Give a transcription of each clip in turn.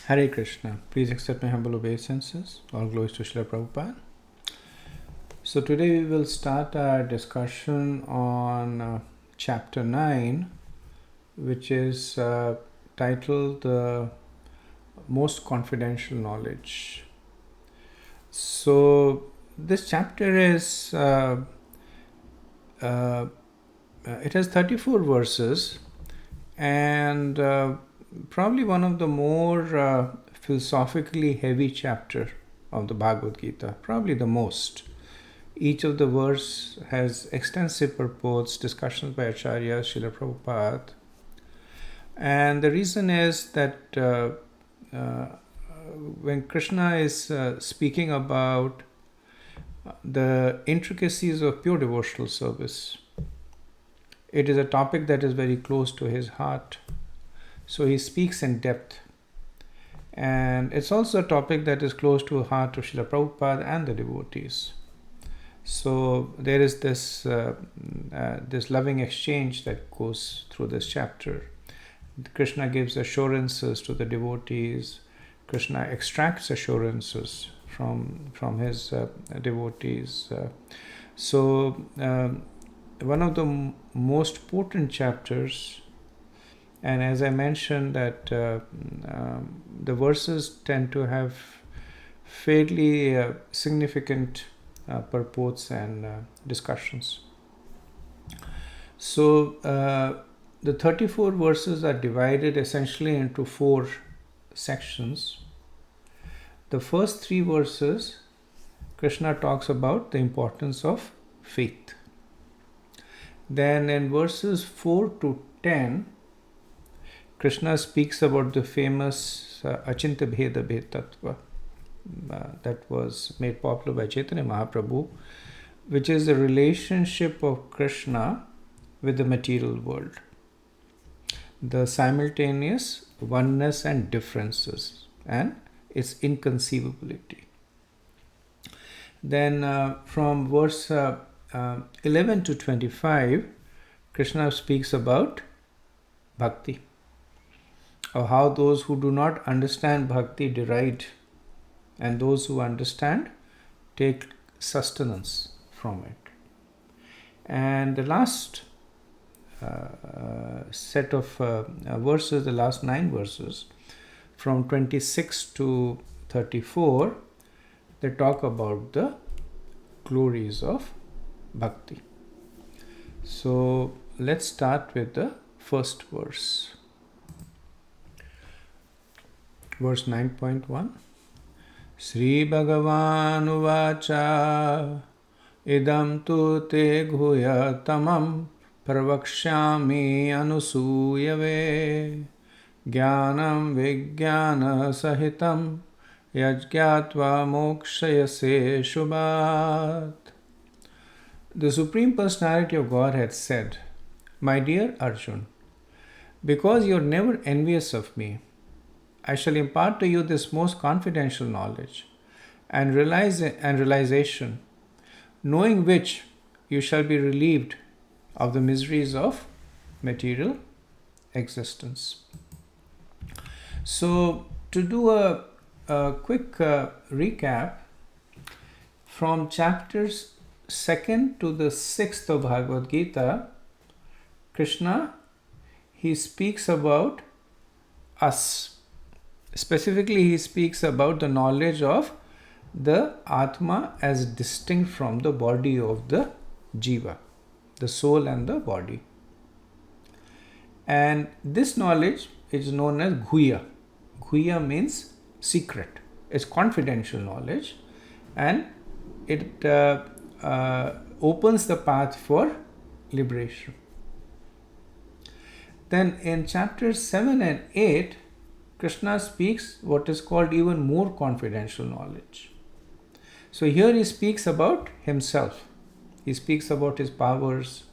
Hare Krishna. Please accept my humble obeisances. All glories to Srila Prabhupada. So today we will start our discussion on chapter 9, which is titled The Most Confidential Knowledge. So this chapter is, it has 34 verses and probably one of the more philosophically heavy chapter of the Bhagavad-gita, probably the most. Each of the verse has extensive purports, discussions by Acharya, Srila Prabhupada. And the reason is that when Krishna is speaking about the intricacies of pure devotional service, it is a topic that is very close to his heart. So he speaks in depth. And it's also a topic that is close to the heart of Srila Prabhupada and the devotees. So there is this loving exchange that goes through this chapter. Krishna gives assurances to the devotees. Krishna extracts assurances from his devotees. So one of the most potent chapters. And as I mentioned that the verses tend to have fairly significant purports and discussions. So the 34 verses are divided essentially into 4 sections. The first 3 verses, Krishna talks about the importance of faith. Then in verses 4 to 10, Krishna speaks about the famous Achinta Bheda Bhetattva that was made popular by Chaitanya Mahaprabhu, which is the relationship of Krishna with the material world, the simultaneous oneness and differences, and its inconceivability. Then from verse 11 to 25, Krishna speaks about bhakti, or how those who do not understand bhakti deride, and those who understand take sustenance from it. And the last set of verses, the last 9 verses, from 26 to 34, they talk about the glories of bhakti. So let's start with the first verse. Verse 9.1. Sri Bhagavan Uvacha Idam tu te guhya tamam Pravakshyami anusuyave Jnanam vijnana sahitam Yajgyatva mokshayase shubhat. The Supreme Personality of Godhead said, My dear Arjun, because you are never envious of me, I shall impart to you this most confidential knowledge and realization, knowing which you shall be relieved of the miseries of material existence. So, to do a quick recap, from chapters 2nd to the 6th of Bhagavad-gita, Krishna, he speaks about us. Specifically, he speaks about the knowledge of the Atma as distinct from the body of the Jiva, the soul and the body. And this knowledge is known as Guhya. Guhya means secret. It's confidential knowledge, and it opens the path for liberation. Then in chapters 7 and 8, Krishna speaks what is called even more confidential knowledge. So here he speaks about himself. He speaks about his powers.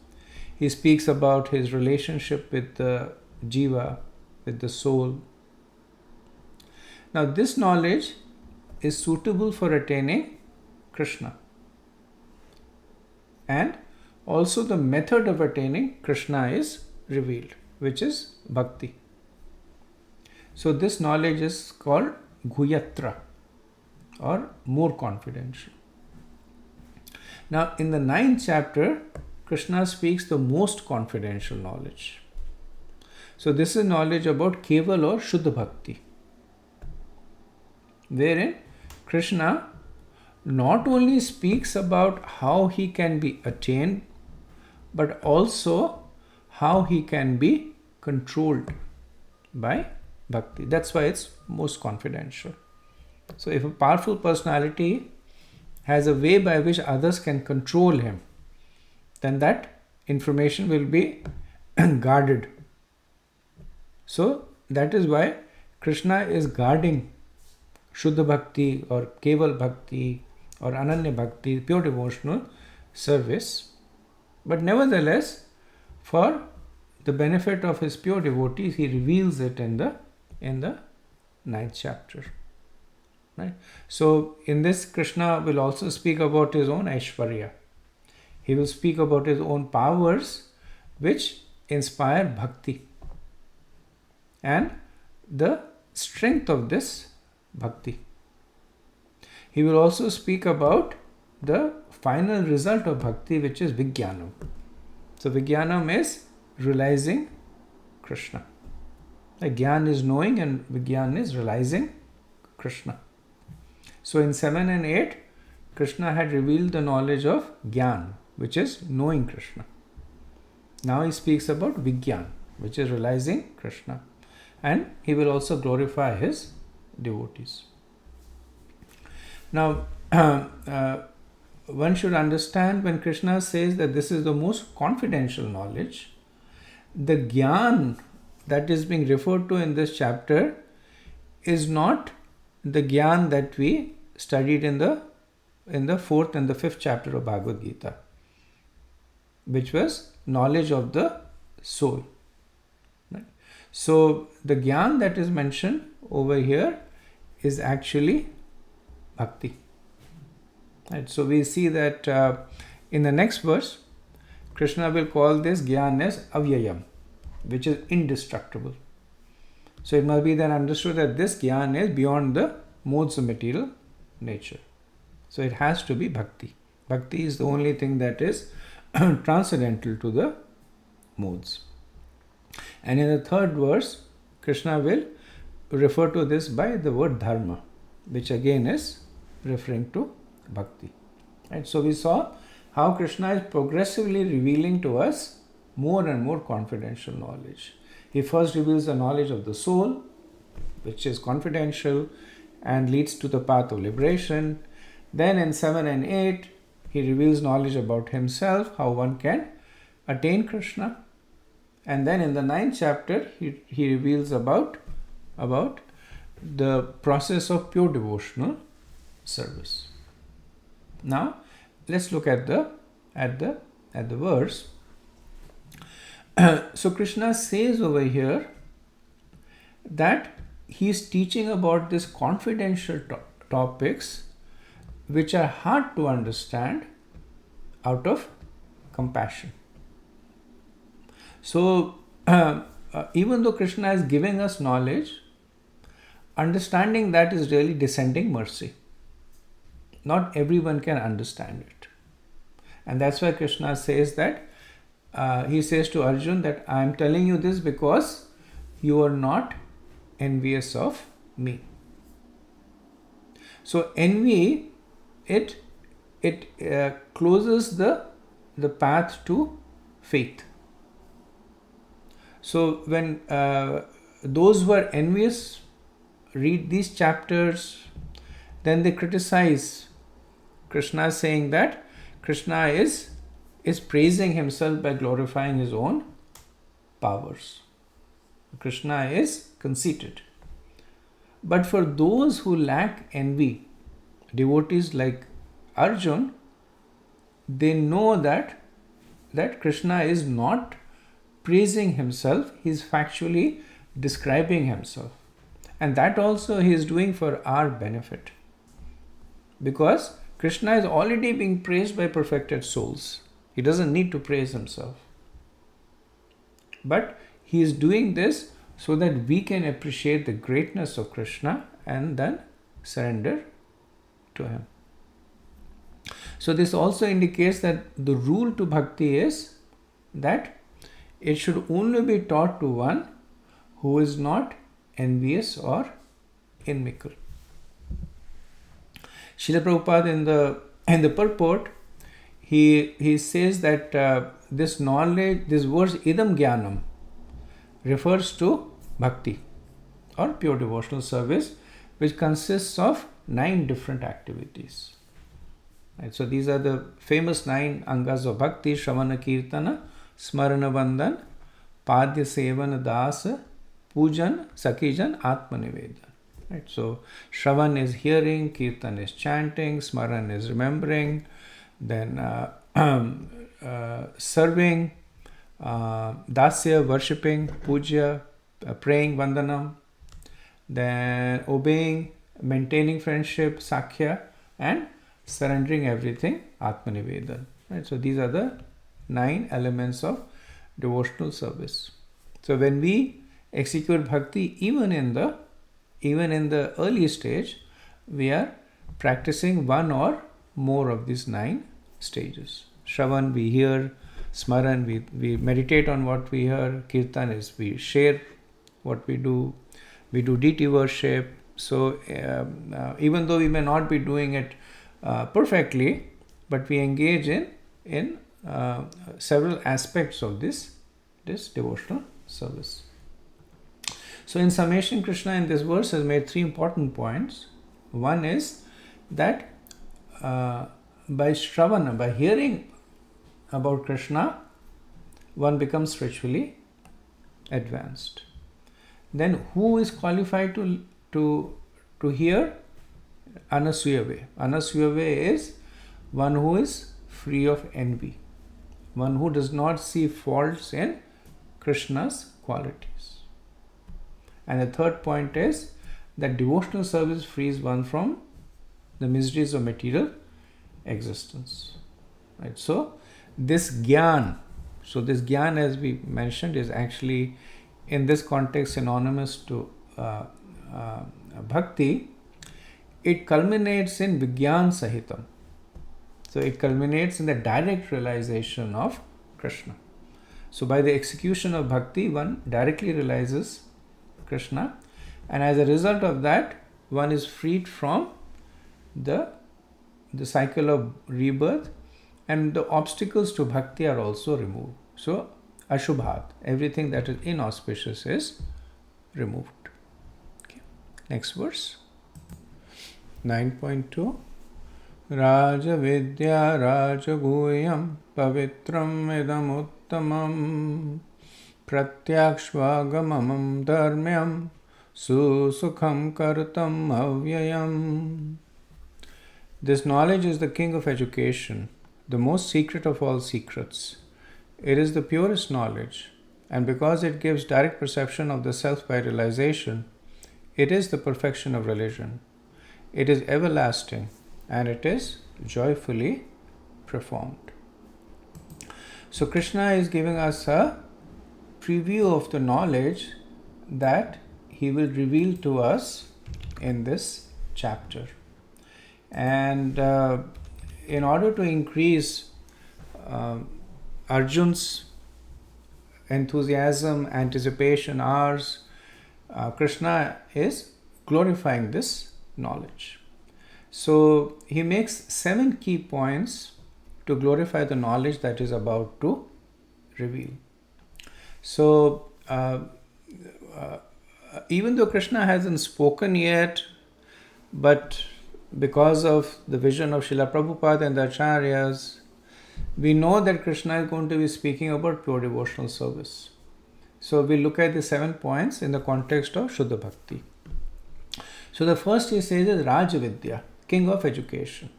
He speaks about his relationship with the Jiva, with the soul. Now this knowledge is suitable for attaining Krishna. And also the method of attaining Krishna is revealed, which is bhakti. So this knowledge is called Guyatra, or more confidential. Now in the 9th chapter, Krishna speaks the most confidential knowledge. So this is knowledge about Keval or Shuddha Bhakti, wherein Krishna not only speaks about how he can be attained, but also how he can be controlled by bhakti. That's why it's most confidential. So if a powerful personality has a way by which others can control him, then that information will be guarded. So that is why Krishna is guarding Shuddha Bhakti or Keval Bhakti or Ananya Bhakti, pure devotional service. But nevertheless, for the benefit of his pure devotees, he reveals it in the 9th chapter. Right? So in this, Krishna will also speak about his own Aishwarya. He will speak about his own powers which inspire bhakti and the strength of this bhakti. He will also speak about the final result of bhakti, which is Vijnanam. So Vijnanam is realizing Krishna. Gyan is knowing and Vijnan is realizing Krishna. So in 7 and 8, Krishna had revealed the knowledge of Gyan, which is knowing Krishna. Now he speaks about Vijnan, which is realizing Krishna. And he will also glorify his devotees. Now, one should understand when Krishna says that this is the most confidential knowledge, the Gyan that is being referred to in this chapter is not the Gyan that we studied in the 4th and the 5th chapter of Bhagavad-gita, which was knowledge of the soul. Right? So the Gyan that is mentioned over here is actually bhakti. Right? So we see that in the next verse, Krishna will call this Gyan as avyayam, which is indestructible. So it must be then understood that this Gyan is beyond the modes of material nature. So it has to be bhakti. Bhakti is the only thing that is transcendental to the modes. And in the 3rd verse, Krishna will refer to this by the word dharma, which again is referring to bhakti. Right? So we saw how Krishna is progressively revealing to us more and more confidential knowledge. He first reveals the knowledge of the soul, which is confidential and leads to the path of liberation. Then in 7 and 8, he reveals knowledge about himself, how one can attain Krishna. And then in the 9th chapter, he reveals about the process of pure devotional service. Now, let's look at the verse. So Krishna says over here that he is teaching about these confidential topics which are hard to understand out of compassion. So even though Krishna is giving us knowledge, understanding that is really descending mercy. Not everyone can understand it. And that's why Krishna says that he says to Arjun that I am telling you this because you are not envious of me. So envy, it closes the path to faith. So when those who are envious read these chapters, then they criticize Krishna, saying that Krishna is praising himself by glorifying his own powers. Krishna is conceited. But for those who lack envy, devotees like Arjun, they know that Krishna is not praising himself, he is factually describing himself. And that also he is doing for our benefit. Because Krishna is already being praised by perfected souls. He doesn't need to praise himself. But he is doing this so that we can appreciate the greatness of Krishna and then surrender to him. So this also indicates that the rule to bhakti is that it should only be taught to one who is not envious or inimical. Srila Prabhupada in the purport, he says that this knowledge, this verse idam jnanam, refers to bhakti or pure devotional service, which consists of 9 different activities. Right, so these are the famous 9 angas of bhakti: Shravana Kirtana, Smarana Vandan, Padya Sevana Dasa, Pujan, Sakijan, Atma Nivedan. Right, so Shravan is hearing, Kirtan is chanting, Smaran is remembering, then serving, Dasya worshipping, Puja praying, Vandanam, then obeying, maintaining friendship, Sakhya, and surrendering everything, Atma Nivedan. Right, so these are the 9 elements of devotional service. So when we execute bhakti, even in the early stage, we are practicing one or more of these 9 stages. Shravan, we hear; Smaran, we meditate on what we hear; Kirtan is we share what we do; we do deity worship. So even though we may not be doing it perfectly, but we engage in several aspects of this devotional service. So in summation, Krishna in this verse has made 3 important points. One is that by Shravana, by hearing about Krishna, one becomes spiritually advanced. Then who is qualified to hear? Anasuyave. Anasuyave is one who is free of envy, one who does not see faults in Krishna's qualities. And the third point is that devotional service frees one from the miseries of material existence. Right? So this jnana, as we mentioned, is actually in this context synonymous to bhakti. It culminates in Vijnana Sahitam. So it culminates in the direct realization of Krishna. So by the execution of bhakti, one directly realizes Krishna, and as a result of that, one is freed from the cycle of rebirth, and the obstacles to bhakti are also removed. So Ashubhat, everything that is inauspicious is removed. Okay. Next verse. 9.2 Raja Vidya Raja Guhyam Pavitram Idam Uttamam Pratyakshvagamam Dharmyam Susukham Kartam Avyayam. This knowledge is the king of education, the most secret of all secrets. It is the purest knowledge, and because it gives direct perception of the self by realization, it is the perfection of religion. It is everlasting, and it is joyfully performed. So Krishna is giving us a preview of the knowledge that he will reveal to us in this chapter. And in order to increase Arjun's enthusiasm, anticipation, ours, Krishna is glorifying this knowledge. So he makes 7 key points to glorify the knowledge that is about to reveal. So even though Krishna hasn't spoken yet, but because of the vision of Srila Prabhupada and the Acharyas, we know that Krishna is going to be speaking about pure devotional service. So we look at the 7 points in the context of Shuddha Bhakti. So the first he says is Raja Vidya, king of education.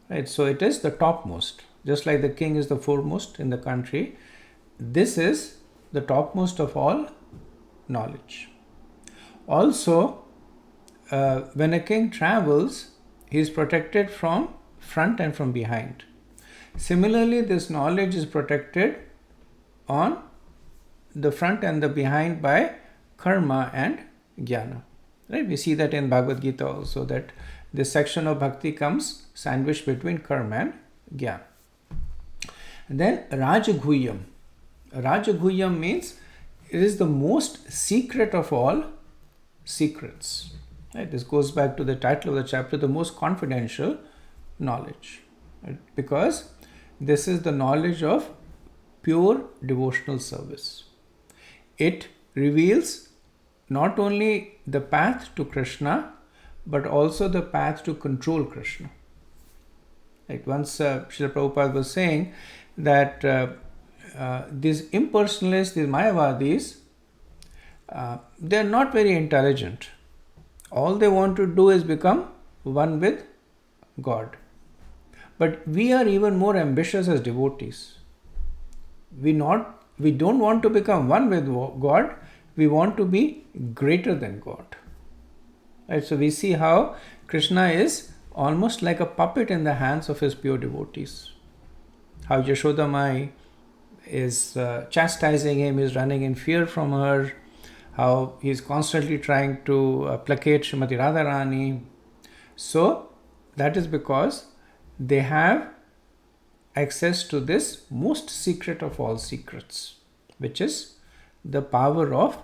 Right? So it is the topmost. Just like the king is the foremost in the country, this is the topmost of all knowledge. Also, when a king travels, he is protected from front and from behind. Similarly, this knowledge is protected on the front and the behind by karma and jnana. Right? We see that in Bhagavad-gita also, that this section of bhakti comes sandwiched between karma and jnana. And then Rajaguhyam. Rajaguhyam means it is the most secret of all secrets. Right? This goes back to the title of the chapter, the most confidential knowledge. Right? Because this is the knowledge of pure devotional service. It reveals not only the path to Krishna, but also the path to control Krishna. Right? Once Srila Prabhupada was saying that these impersonalists, these Mayavadis, they are not very intelligent. All they want to do is become one with God. But we are even more ambitious as devotees. We don't want to become one with God. We want to be greater than God. Right? So we see how Krishna is almost like a puppet in the hands of his pure devotees. How Yashoda Mai is chastising him, is running in fear from her. How he is constantly trying to placate Srimati Radharani. So that is because they have access to this most secret of all secrets, which is the power of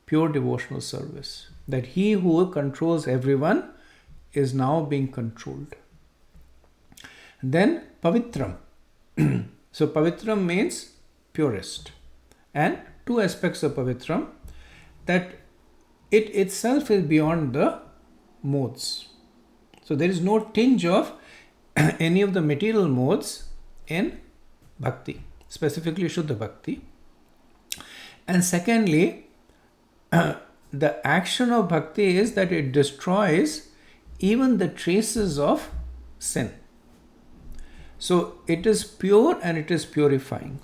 pure devotional service. That he who controls everyone is now being controlled. Then Pavitram. So Pavitram means purest. And two aspects of Pavitram, that it itself is beyond the modes. So there is no tinge of any of the material modes in bhakti, specifically Shuddha Bhakti. And secondly, the action of bhakti is that it destroys even the traces of sin. So it is pure and it is purifying.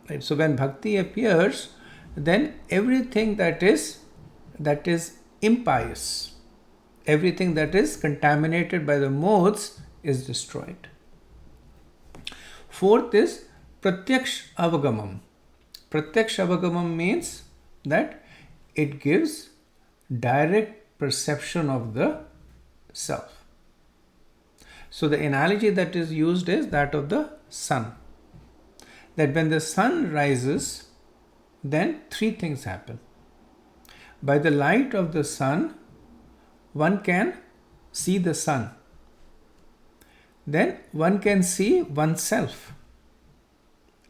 Right? So when bhakti appears, then everything that is impious, everything that is contaminated by the modes is destroyed. Fourth is Pratyaksh Avagamam. Pratyaksh Avagamam means that it gives direct perception of the self. So the analogy that is used is that of the sun. That when the sun rises, then three things happen. By the light of the sun, one can see the sun. Then one can see oneself.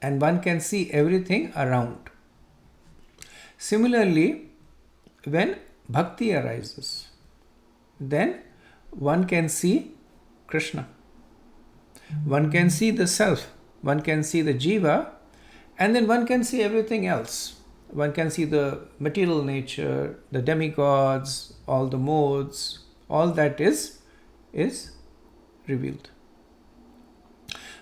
And one can see everything around. Similarly, when bhakti arises, then one can see Krishna. One can see the self. One can see the jiva. And then one can see everything else. One can see the material nature, the demigods, all the modes, all that is revealed.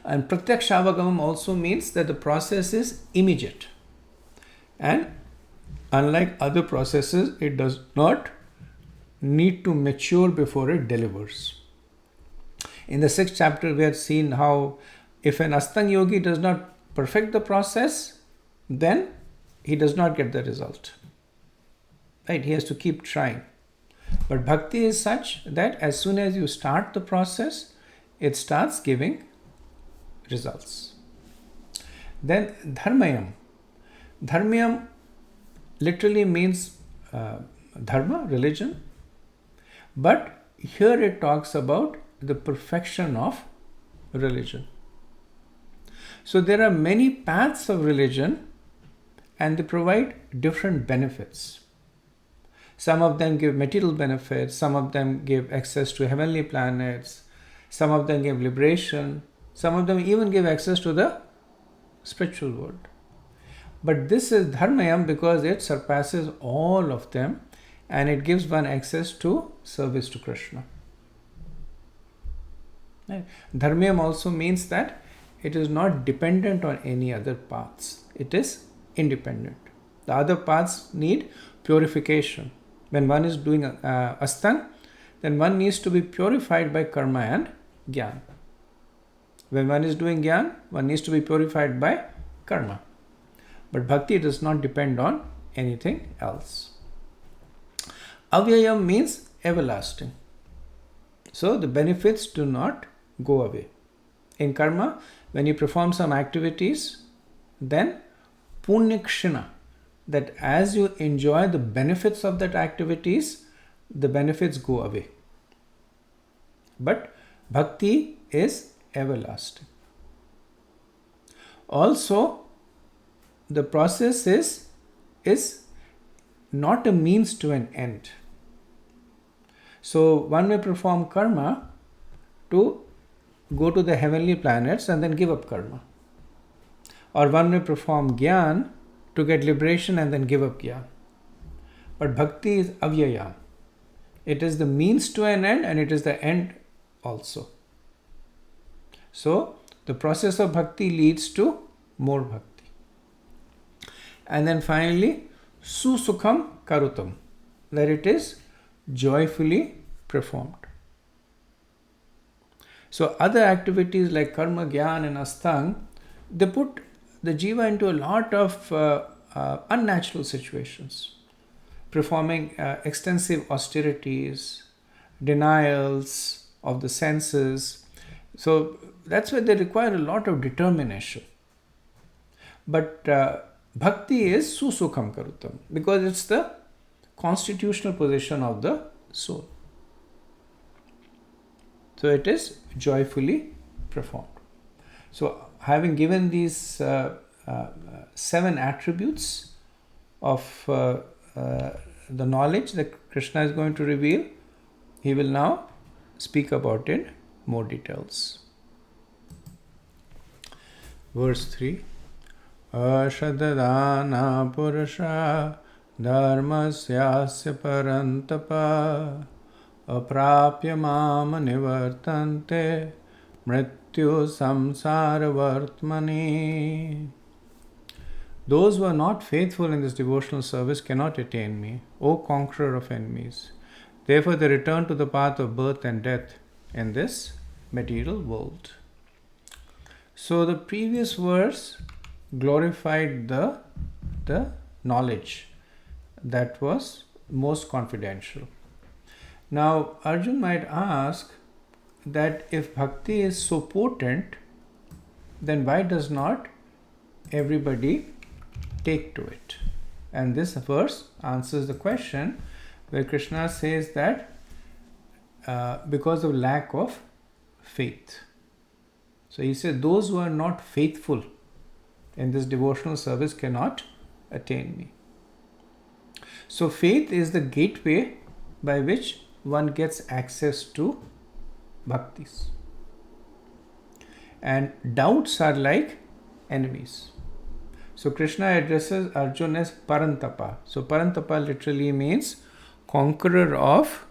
And Pratyaksha-avagamam also means that the process is immediate. And unlike other processes, it does not need to mature before it delivers. In the 6th chapter, we have seen how if an Astang yogi does not perfect the process, then he does not get the result. Right? He has to keep trying. But bhakti is such that as soon as you start the process, it starts giving results. Then Dharmayam. Dharmayam literally means dharma, religion. But here it talks about the perfection of religion. So there are many paths of religion and they provide different benefits. Some of them give material benefits, some of them give access to heavenly planets, some of them give liberation, some of them even give access to the spiritual world. But this is Dharmayam because it surpasses all of them and it gives one access to service to Krishna. Right? Dharmayam also means that it is not dependent on any other paths. It is independent. The other paths need purification. When one is doing astan, then one needs to be purified by karma and jnana. When one is doing jnana, one needs to be purified by karma. But bhakti does not depend on anything else. Avyayam means everlasting. So the benefits do not go away. In karma, when you perform some activities, then punyakshana, that as you enjoy the benefits of that activities, the benefits go away. But bhakti is everlasting. Also, the process is not a means to an end. So one may perform karma to go to the heavenly planets and then give up karma. Or one may perform gyan to get liberation and then give up gyan. But bhakti is avyaya. It is the means to an end and it is the end also. So the process of bhakti leads to more bhakti. And then finally, susukham karutam, that it is joyfully performed. So other activities like karma, gyan and astang, they put the jiva into a lot of unnatural situations, performing extensive austerities, denials of the senses. So that's why they require a lot of determination. But bhakti is susukham karutam, because it's the constitutional position of the soul. So it is joyfully performed. So having given these 7 attributes of the knowledge that Krishna is going to reveal, he will now speak about it more details. Verse 3. Ashadadana purusha dharmasyasya parantapa aprapya mama nivartante mrityu samsara vartmani. Those who are not faithful in this devotional service cannot attain me, O conqueror of enemies. Therefore they return to the path of birth and death in this material world. So the previous verse glorified the knowledge that was most confidential. Now Arjun might ask that if bhakti is so potent, then why does not everybody take to it? And this verse answers the question, where Krishna says that because of lack of faith. So he said those who are not faithful in this devotional service cannot attain me. So faith is the gateway by which one gets access to bhaktis. And doubts are like enemies. So Krishna addresses Arjuna as Parantapa. So Parantapa literally means conqueror of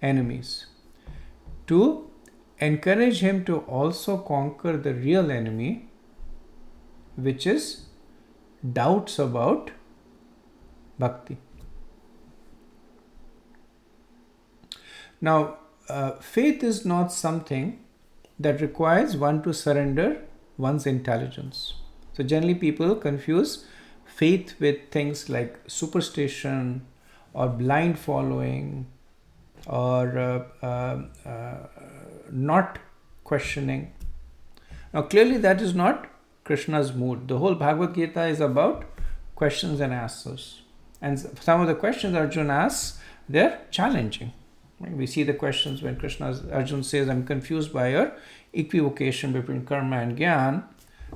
enemies. To encourage him to also conquer the real enemy, which is doubts about bhakti. Now, faith is not something that requires one to surrender one's intelligence. So generally people confuse faith with things like superstition or blind following or not questioning. Now clearly that is not Krishna's mood. The whole Bhagavad-gita is about questions and answers. And some of the questions Arjuna asks, they're challenging. We see the questions when Arjuna says, I'm confused by your equivocation between karma and gyan.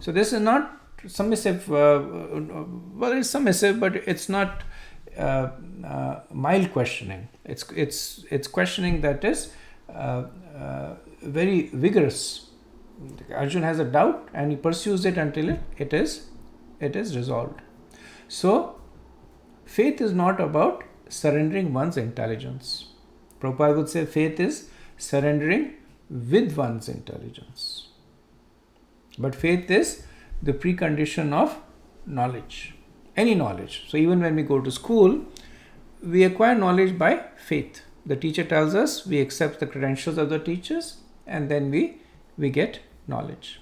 So this is not submissive, well it's submissive, but it's not mild questioning. It's questioning that is very vigorous. Arjuna has a doubt and he pursues it until it is resolved. So faith is not about surrendering one's intelligence. Prabhupada would say faith is surrendering with one's intelligence. But faith is the precondition of knowledge, any knowledge. So even when we go to school, we acquire knowledge by faith. The teacher tells us, we accept the credentials of the teachers, and then we get knowledge.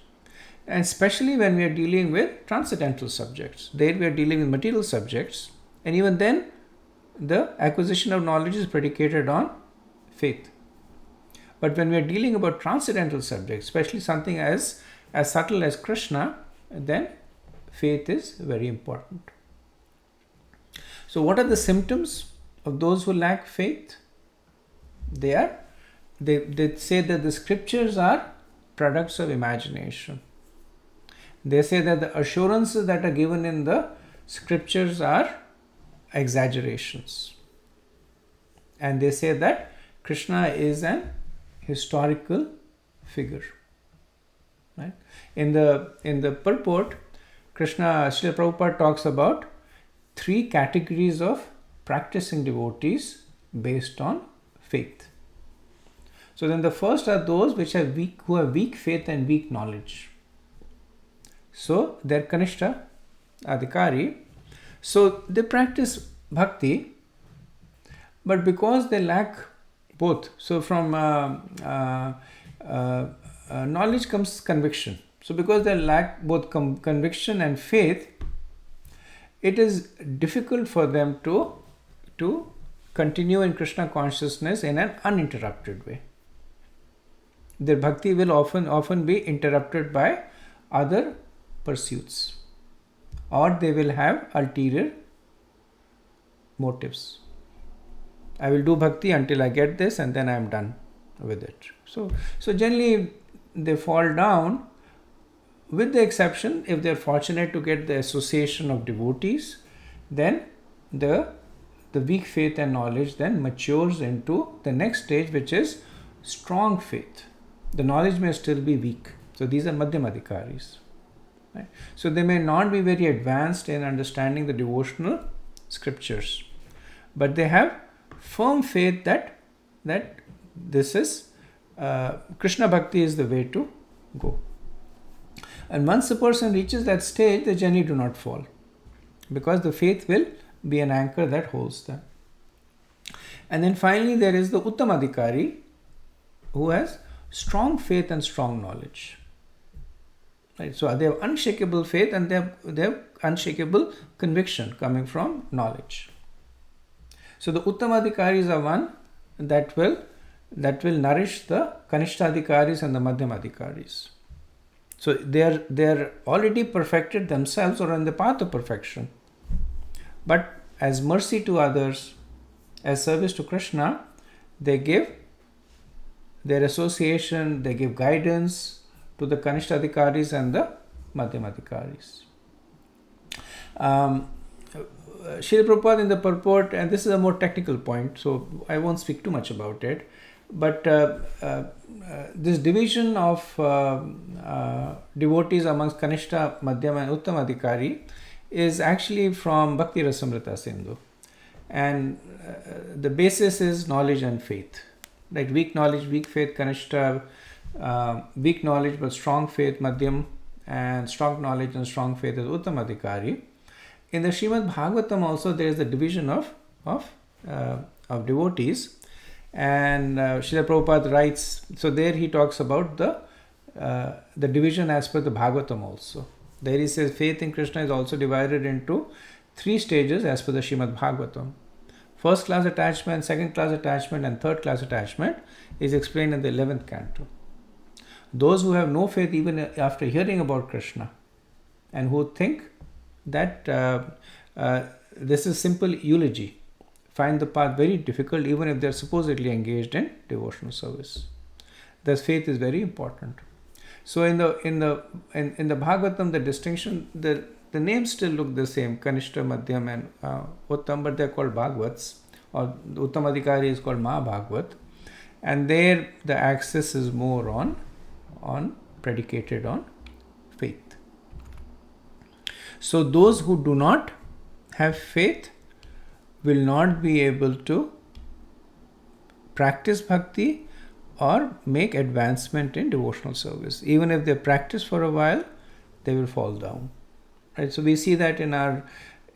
And especially when we are dealing with transcendental subjects. There we are dealing with material subjects, and even then the acquisition of knowledge is predicated on faith. But when we are dealing about transcendental subjects, especially something as subtle as Krishna, then faith is very important. So what are the symptoms of those who lack faith? They say that the scriptures are products of imagination. They say that the assurances that are given in the scriptures are exaggerations. And they say that Krishna is an historical figure. Right? In the purport, Srila Prabhupada talks about 3 categories of practicing devotees based on faith. So then the first are those who have weak faith and weak knowledge. So they're Kanishta Adhikari. So they practice bhakti, but because they lack both, so from knowledge comes conviction. So because they lack both conviction and faith, it is difficult for them to continue in Krishna consciousness in an uninterrupted way. Their bhakti will often be interrupted by other pursuits, or they will have ulterior motives. I will do bhakti until I get this and then I am done with it. So generally they fall down, with the exception if they are fortunate to get the association of devotees, then the weak faith and knowledge then matures into the next stage, which is strong faith. The knowledge may still be weak. So these are Madhyamadhikaris. Right? So they may not be very advanced in understanding the devotional scriptures, but they have firm faith that this is Krishna Bhakti is the way to go. And once a person reaches that stage, they generally do not fall, because the faith will be an anchor that holds them. And then finally there is the Uttamadhikari, who has strong faith and strong knowledge. Right? So they have unshakable faith and they have unshakable conviction coming from knowledge. So the Uttamadhikaris are one that will nourish the Kanishtadhikaris and the Madhyamadhikaris. So they are already perfected themselves or on the path of perfection. But as mercy to others, as service to Krishna, they give their association, they give guidance to the Kanishtadhikaris and the Madhyamadhikaris. Srila Prabhupada in the purport, and this is a more technical point, so I won't speak too much about it, but this division of devotees amongst Kanishta, Madhyama and Uttamadhikari is actually from Bhakti Rasamrita Sindhu, and the basis is knowledge and faith. Like weak knowledge, weak faith, Kanishta, weak knowledge but strong faith, Madhyam, and strong knowledge and strong faith is Uttamadhikari. In the Srimad Bhagavatam also there is the division of devotees, and Srila Prabhupada writes, so there he talks about the division as per the Bhagavatam also. There he says faith in Krishna is also divided into 3 stages as per the Srimad Bhagavatam. First class attachment, second class attachment and third class attachment is explained in the 11th canto. Those who have no faith even after hearing about Krishna and who think that this is simple eulogy, find the path very difficult even if they are supposedly engaged in devotional service. Thus faith is very important. So in the Bhagavatam, the distinction, the names still look the same, Kanishta, Madhyam and Uttam, but they are called Bhagavats, or the Uttamadhikari is called Mahabhagavat, and there the axis is more on predicated on faith. So those who do not have faith will not be able to practice bhakti or make advancement in devotional service. Even if they practice for a while, they will fall down. Right? So we see that in our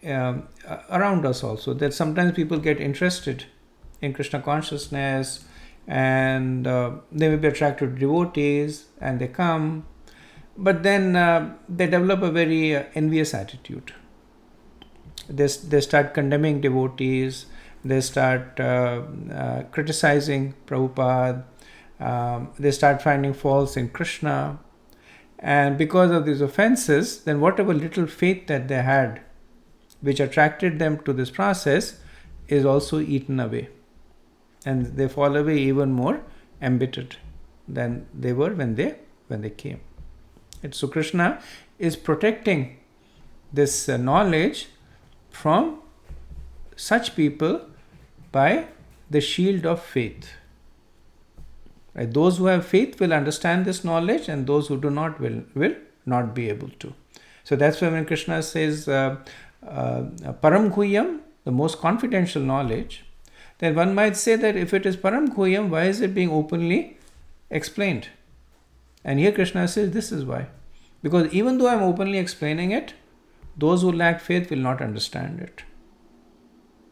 around us also, that sometimes people get interested in Krishna consciousness and they may be attracted to devotees and they come, But then they develop a very envious attitude. They start condemning devotees, they start criticizing Prabhupada, they start finding faults in Krishna. And because of these offenses, then whatever little faith that they had, which attracted them to this process, is also eaten away. And they fall away even more embittered than they were when they came. And so Krishna is protecting this knowledge from such people by the shield of faith. Right? Those who have faith will understand this knowledge, and those who do not will not be able to. So that's why when Krishna says Param Guhyam, the most confidential knowledge, then one might say that if it is Param Guhyam, why is it being openly explained? And here Krishna says this is why. Because even though I am openly explaining it, those who lack faith will not understand it.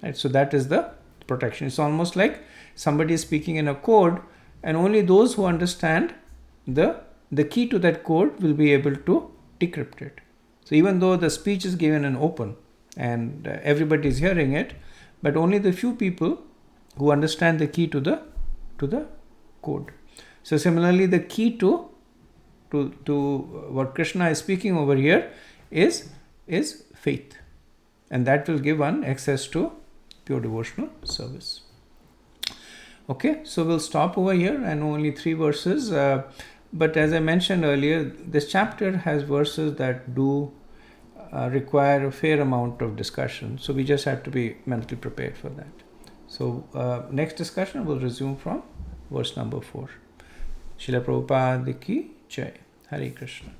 Right? So that is the protection. It's almost like somebody is speaking in a code, and only those who understand the key to that code will be able to decrypt it. So even though the speech is given in open and everybody is hearing it, but only the few people who understand the key to the code. So similarly, the key to what Krishna is speaking over here is faith, and that will give one access to pure devotional service. Okay, so we'll stop over here. I know only 3 verses, but as I mentioned earlier, this chapter has verses that do require a fair amount of discussion, so we just have to be mentally prepared for that. So next discussion will resume from verse number 4. Srila Prabhupada ki Jai. Hare Krishna.